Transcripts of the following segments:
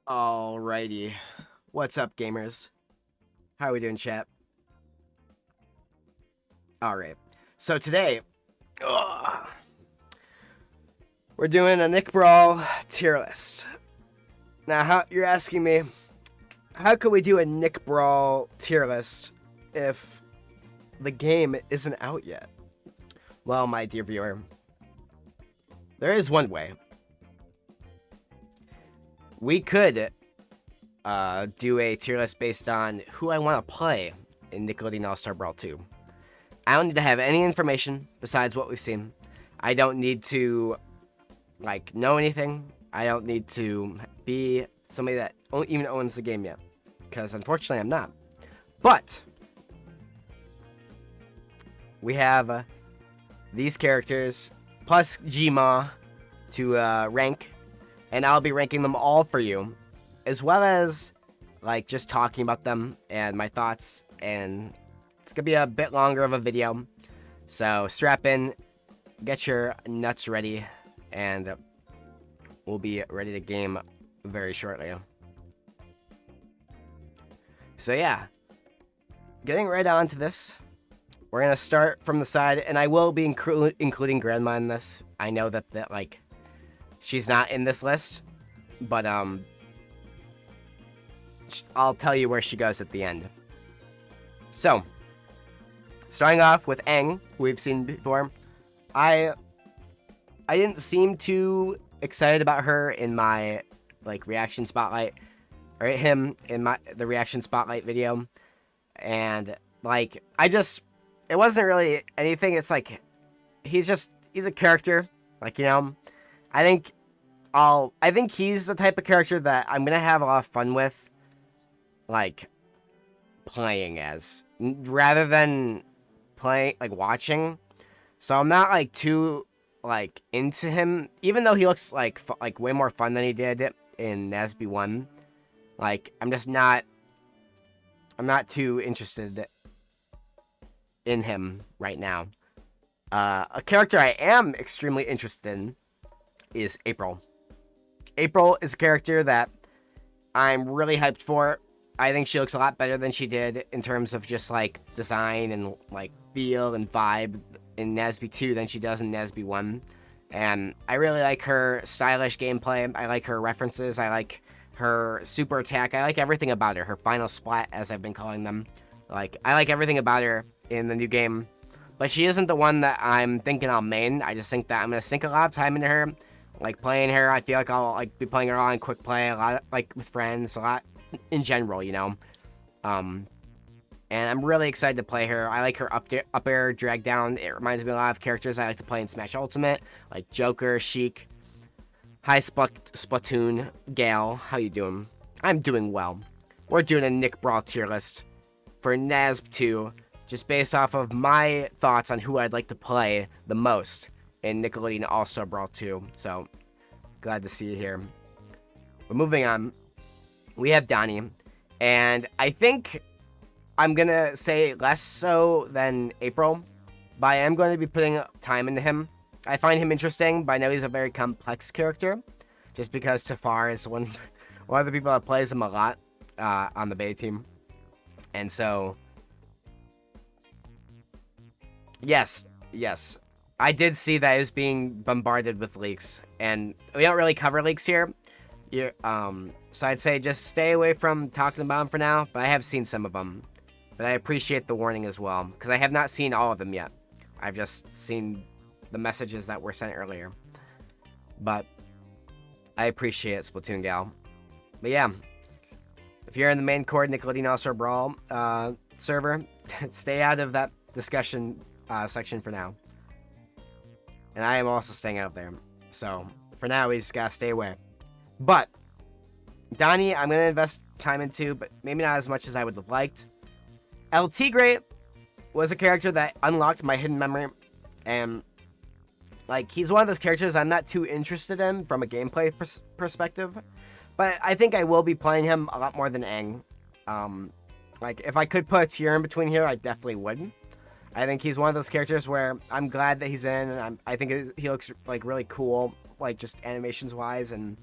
Alrighty. What's up, gamers? How are we doing, chat? Alright. So today, we're doing a Nick Brawl tier list. Now, you're asking me, how could we do a Nick Brawl tier list if the game isn't out yet? Well, my dear viewer, there is one way. We could do a tier list based on who I want to play in Nickelodeon All-Star Brawl 2. I don't need to have any information besides what we've seen. I don't need to, know anything. I don't need to be somebody that even owns the game yet. Because, unfortunately, I'm not. But we have these characters, plus Gma, to rank. And I'll be ranking them all for you, as well as, just talking about them and my thoughts. And it's going to be a bit longer of a video. So strap in, get your nuts ready, and we'll be ready to game very shortly. So yeah, getting right on to this. We're going to start from the side, and I will be including Grandma in this. I know that she's not in this list, but I'll tell you where she goes at the end. So, starting off with Aang, who we've seen before. I didn't seem too excited about her in my reaction spotlight, or him in the reaction spotlight video, and it wasn't really anything. It's he's a character, I think he's the type of character that I'm gonna have a lot of fun with, playing as, rather than watching. So I'm not too into him, even though he looks like way more fun than he did in NASB2. I'm not too interested in him right now. A character I am extremely interested in is April. April is a character that I'm really hyped for. I think she looks a lot better than she did in terms of just design and feel and vibe in NASB2 than she does in NASB1. And I really like her stylish gameplay. I like her references. I like her super attack. I like everything about her. Her final splat, as I've been calling them. I like everything about her in the new game. But she isn't the one that I'm thinking I'll main. I just think that I'm going to sink a lot of time into her. Playing her, I feel like I'll be playing her a lot in quick play, a lot with friends, a lot in general, and I'm really excited to play her. I like her up air drag down. It reminds me a lot of characters I like to play in Smash Ultimate, like Joker, Sheik, High Splatoon, Gale. How you doing? I'm doing well. We're doing a Nick Brawl tier list for NASB2, just based off of my thoughts on who I'd like to play the most in Nickelodeon All-Star Brawl 2. So, glad to see you here. But moving on, we have Donnie. And I think I'm going to say less so than April, but I am going to be putting time into him. I find him interesting, but I know he's a very complex character, just because Tafar is one of the people that plays him a lot on the Bay team. And so, yes. I did see that it was being bombarded with leaks, and we don't really cover leaks here. So I'd say just stay away from talking about them for now, but I have seen some of them. But I appreciate the warning as well, because I have not seen all of them yet. I've just seen the messages that were sent earlier. But I appreciate it, Splatoon Gal. But yeah, if you're in the main core Nickelodeon All-Star Brawl server, stay out of that discussion section for now. And I am also staying out there. So, for now, we just gotta stay away. But, Donnie, I'm gonna invest time into, but maybe not as much as I would have liked. El Tigre was a character that unlocked my hidden memory. And, he's one of those characters I'm not too interested in from a gameplay perspective. But I think I will be playing him a lot more than Aang. If I could put a tier in between here, I definitely would. I think he's one of those characters where I'm glad that he's in, and I think he looks really cool, just animations wise, and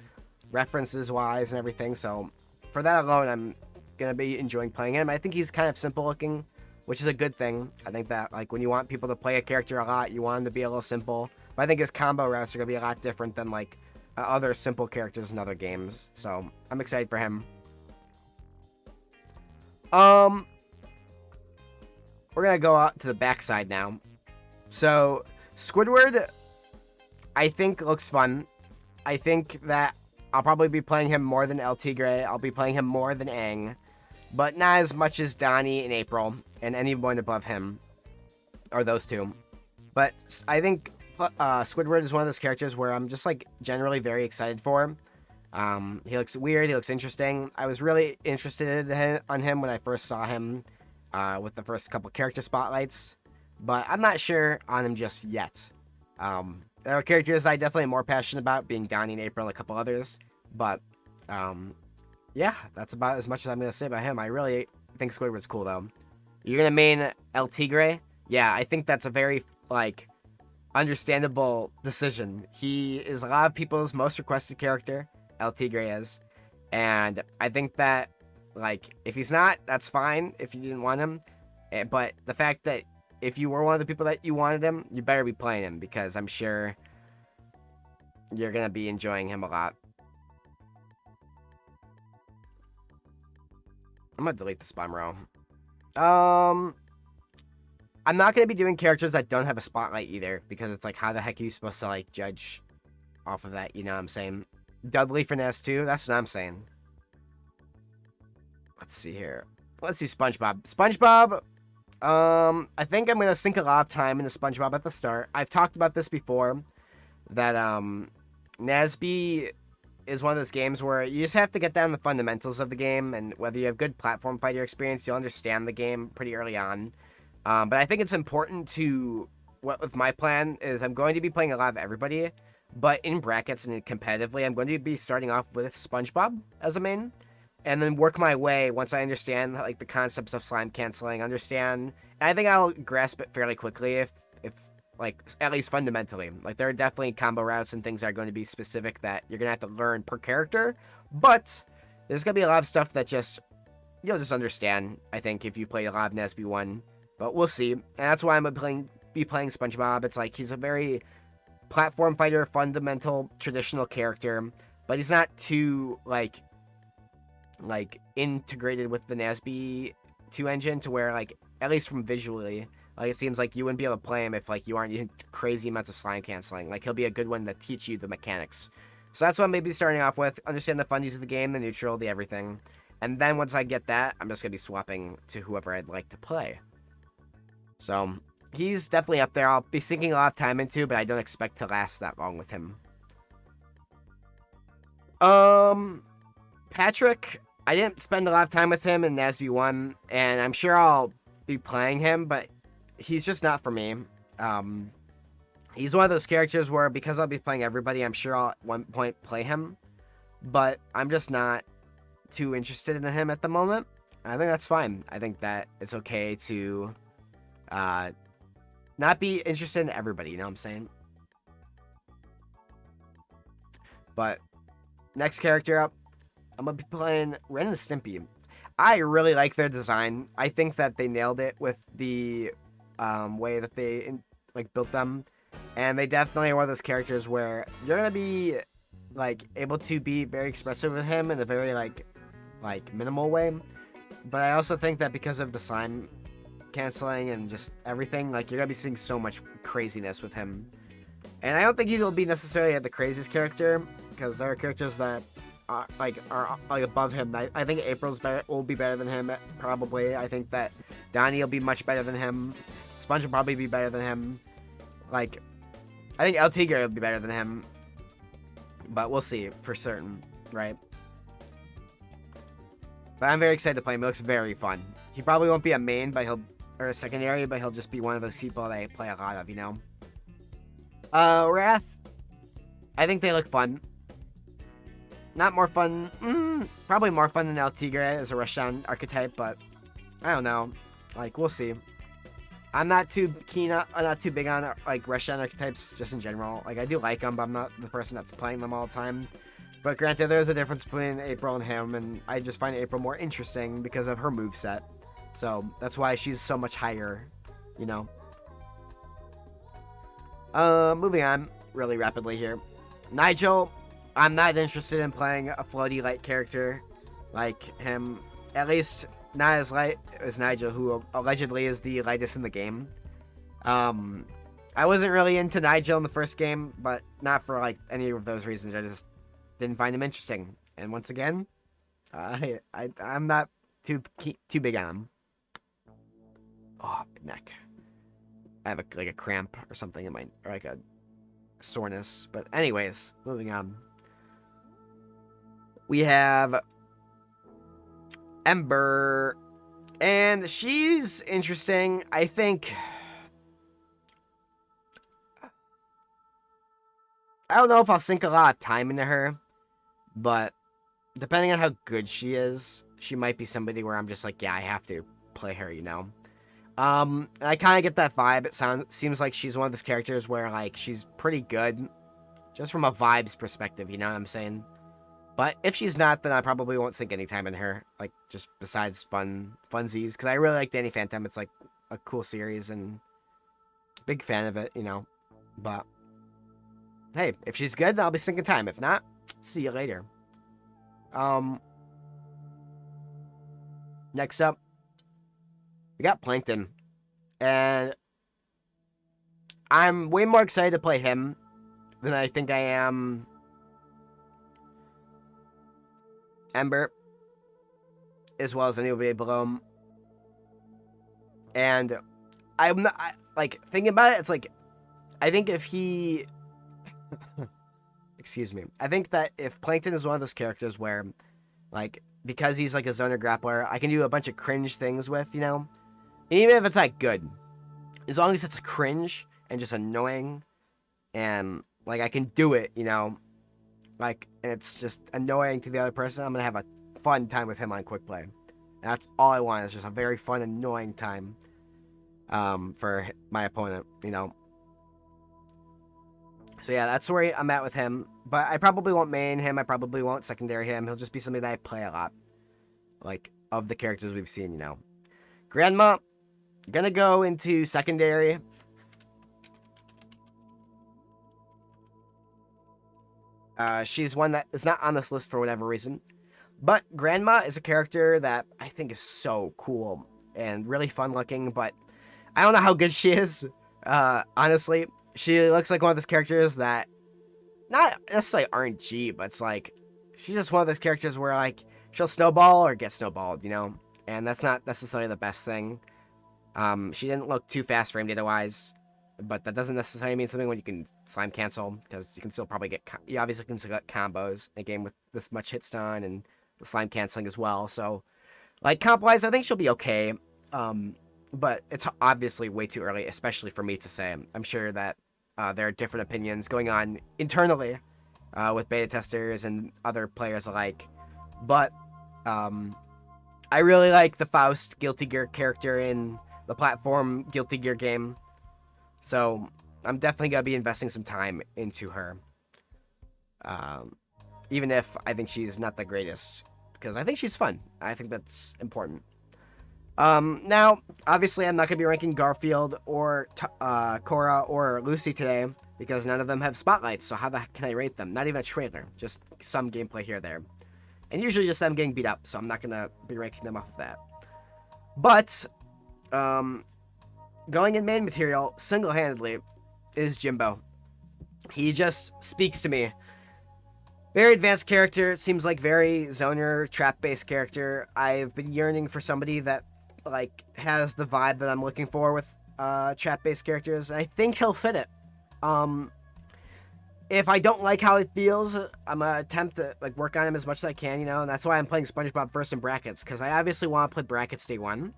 references wise and everything. So for that alone, I'm gonna be enjoying playing him. I think he's kind of simple looking, which is a good thing. I think that like when you want people to play a character a lot, you want him to be a little simple. But I think his combo routes are gonna be a lot different than like other simple characters in other games. So I'm excited for him. We're gonna go out to the backside now. So Squidward, I think looks fun. I think that I'll probably be playing him more than El Tigre. I'll be playing him more than Aang, but not as much as Donnie and April and anyone above him, or those two. But I think Squidward is one of those characters where I'm just like generally very excited for him. He looks weird. He looks interesting. I was really interested on him when I first saw him with the first couple character spotlights, but I'm not sure on him just yet. There are characters I definitely am more passionate about, being Donnie and April and a couple others, but yeah, that's about as much as I'm going to say about him. I really think Squidward's cool, though. You're going to main El Tigre? Yeah, I think that's a very, like, understandable decision. He is a lot of people's most requested character, El Tigre is, and I think that, like, if he's not, that's fine if you didn't want him, but the fact that if you were one of the people that you wanted him, you better be playing him, because I'm sure you're going to be enjoying him a lot. I'm going to delete the spawn row. I'm not going to be doing characters that don't have a spotlight either, because it's like, how the heck are you supposed to, like, judge off of that, you know what I'm saying? Dudley for NASB2, that's what I'm saying. Let's see here. Let's do SpongeBob. SpongeBob, I think I'm going to sink a lot of time into SpongeBob at the start. I've talked about this before, that NASB is one of those games where you just have to get down the fundamentals of the game, and whether you have good platform fighter experience, you'll understand the game pretty early on. But I think it's important to, with my plan, is I'm going to be playing a lot of everybody, but in brackets and competitively, I'm going to be starting off with SpongeBob as a main, and then work my way once I understand like the concepts of slime canceling, and I think I'll grasp it fairly quickly if like, at least fundamentally. Like, there are definitely combo routes and things that are going to be specific that you're going to have to learn per character, but there's going to be a lot of stuff that you'll just understand, I think, if you played a lot of NASB1, but we'll see. And that's why I'm going to be playing SpongeBob. It's like, he's a very platform fighter, fundamental, traditional character, but he's not too, like integrated with the NASB2 engine to where, like, at least from visually, like, it seems like you wouldn't be able to play him if, like, you aren't using crazy amounts of slime canceling. Like, he'll be a good one to teach you the mechanics. So that's what I'm maybe starting off with. Understand the fundies of the game, the neutral, the everything. And then once I get that, I'm just going to be swapping to whoever I'd like to play. So, he's definitely up there. I'll be sinking a lot of time into, but I don't expect to last that long with him. Patrick, I didn't spend a lot of time with him in NASB1, and I'm sure I'll be playing him, but he's just not for me. He's one of those characters where, because I'll be playing everybody, I'm sure I'll at one point play him, but I'm just not too interested in him at the moment. I think that's fine. I think that it's okay to not be interested in everybody, you know what I'm saying? But next character up, I'm gonna be playing Ren and Stimpy. I really like their design. I think that they nailed it with the way that they built them, and they definitely are one of those characters where you're gonna be like able to be very expressive with him in a very like minimal way. But I also think that because of the slime canceling and just everything, like, you're gonna be seeing so much craziness with him. And I don't think he'll be necessarily the craziest character, because there are characters that are above him. I think April's will be better than him, probably. I think that Donnie will be much better than him. Sponge will probably be better than him. Like, I think El Tigre will be better than him. But we'll see for certain, right? But I'm very excited to play him. He looks very fun. He probably won't be a main, or a secondary, but he'll just be one of those people that I play a lot of, you know? Wrath, I think they look fun. Not more fun, probably more fun than El Tigre as a Rushdown archetype, but I don't know. Like, we'll see. I'm not too big on, like, Rushdown archetypes just in general. Like, I do like them, but I'm not the person that's playing them all the time. But granted, there's a difference between April and him, and I just find April more interesting because of her moveset. So that's why she's so much higher, you know. Moving on really rapidly here. Nigel, I'm not interested in playing a floaty light character like him. At least not as light as Nigel, who allegedly is the lightest in the game. I wasn't really into Nigel in the first game, but not for like any of those reasons. I just didn't find him interesting. And once again, I'm not too big on him. Oh, neck. I have a cramp or something in my, or like a soreness. But anyways, moving on. We have Ember, and she's interesting. I think, I don't know if I'll sink a lot of time into her, but depending on how good she is, she might be somebody where I'm just like, yeah, I have to play her, you know? I kind of get that vibe. It seems like she's one of those characters where, like, she's pretty good, just from a vibes perspective, you know what I'm saying? But if she's not, then I probably won't sink any time in her, like, just besides funsies, because I really like Danny Phantom. It's, like, a cool series, and big fan of it, you know? But hey, if she's good, I'll be sinking time. If not, see you later. Next up, we got Plankton. And I'm way more excited to play him than I think I am Ember, as well as anybody below him. And I'm not, like, thinking about it, it's like, I think if he... Excuse me. I think that if Plankton is one of those characters where, like, because he's like a zoner grappler, I can do a bunch of cringe things with, you know? And even if it's not good, as long as it's cringe and just annoying, and, like, I can do it, you know? Like, and it's just annoying to the other person, I'm gonna have a fun time with him on quick play. And that's all I want, is just a very fun, annoying time for my opponent, you know? So yeah, that's where I'm at with him. But I probably won't main him. I probably won't secondary him. He'll just be somebody that I play a lot. Like, of the characters we've seen, you know. Grandma, gonna go into secondary. She's one that is not on this list for whatever reason. But Grandma is a character that I think is so cool and really fun looking. But I don't know how good she is, honestly. She looks like one of those characters that, not necessarily RNG, but it's like, she's just one of those characters where, like, she'll snowball or get snowballed, you know? And that's not necessarily the best thing. She didn't look too fast frame data-wise, but that doesn't necessarily mean something when you can slime cancel, because you can still probably get, you obviously can still get combos in a game with this much hit stun and the slime canceling as well. So, like, comp-wise, I think she'll be okay. But it's obviously way too early, especially for me to say. I'm sure that there are different opinions going on internally with beta testers and other players alike. But I really like the Faust Guilty Gear character in the platform Guilty Gear game. So I'm definitely going to be investing some time into her. Even if I think she's not the greatest. Because I think she's fun. I think that's important. Now, obviously, I'm not going to be ranking Garfield or Cora or Lucy today, because none of them have spotlights, so how the heck can I rate them? Not even a trailer, just some gameplay here or there. And usually just them getting beat up, so I'm not going to be ranking them off of that. But, going in main material, single-handedly, is Jimbo. He just speaks to me. Very advanced character, seems like very zoner, trap-based character. I've been yearning for somebody that, like, has the vibe that I'm looking for with trap-based characters. I think he'll fit it. If I don't like how it feels, I'm gonna attempt to, like, work on him as much as I can, you know, and that's why I'm playing SpongeBob first in brackets, because I obviously want to play brackets day one.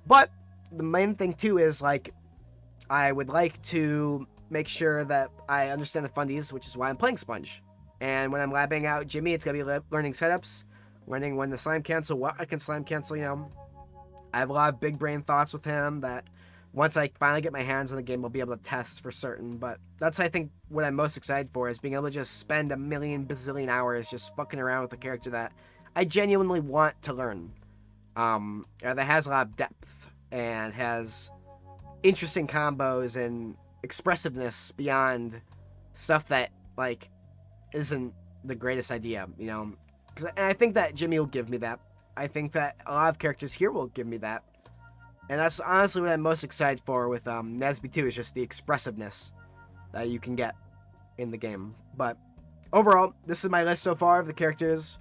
But the main thing too is, like, I would like to make sure that I understand the fundies, which is why I'm playing Sponge. And when I'm labbing out Jimmy, it's gonna be learning setups, learning when to slime cancel, what I can slime cancel, you know. I have a lot of big brain thoughts with him that once I finally get my hands on the game, I'll be able to test for certain. But that's, I think, what I'm most excited for, is being able to just spend a million bazillion hours just fucking around with a character that I genuinely want to learn. That has a lot of depth and has interesting combos and expressiveness beyond stuff that, like, isn't the greatest idea, you know? And I think that Jimmy will give me that. I think that a lot of characters here will give me that. And that's honestly what I'm most excited for with NASB2, is just the expressiveness that you can get in the game. But overall, this is my list so far of the characters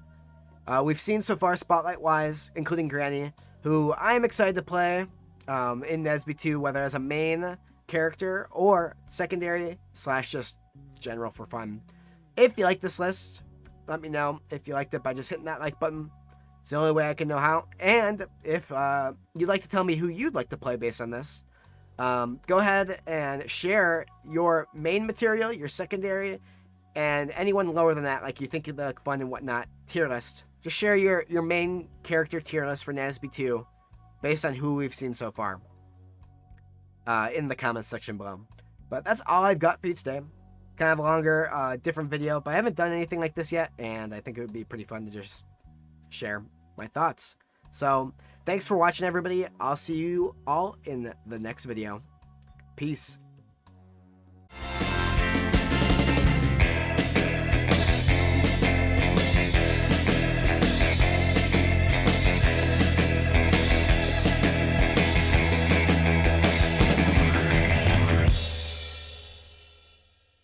we've seen so far spotlight-wise, including Granny, who I'm excited to play in NASB2, whether as a main character or secondary / just general for fun. If you like this list, let me know if you liked it by just hitting that like button. It's the only way I can know how. And if you'd like to tell me who you'd like to play based on this, go ahead and share your main material, your secondary, and anyone lower than that, like you think you'd look fun and whatnot, tier list. Just share your main character tier list for NASB2 based on who we've seen so far in the comments section below. But that's all I've got for you today. Kind of a longer, different video, but I haven't done anything like this yet, and I think it would be pretty fun to just share my thoughts. So, thanks for watching, everybody. I'll see you all in the next video. Peace.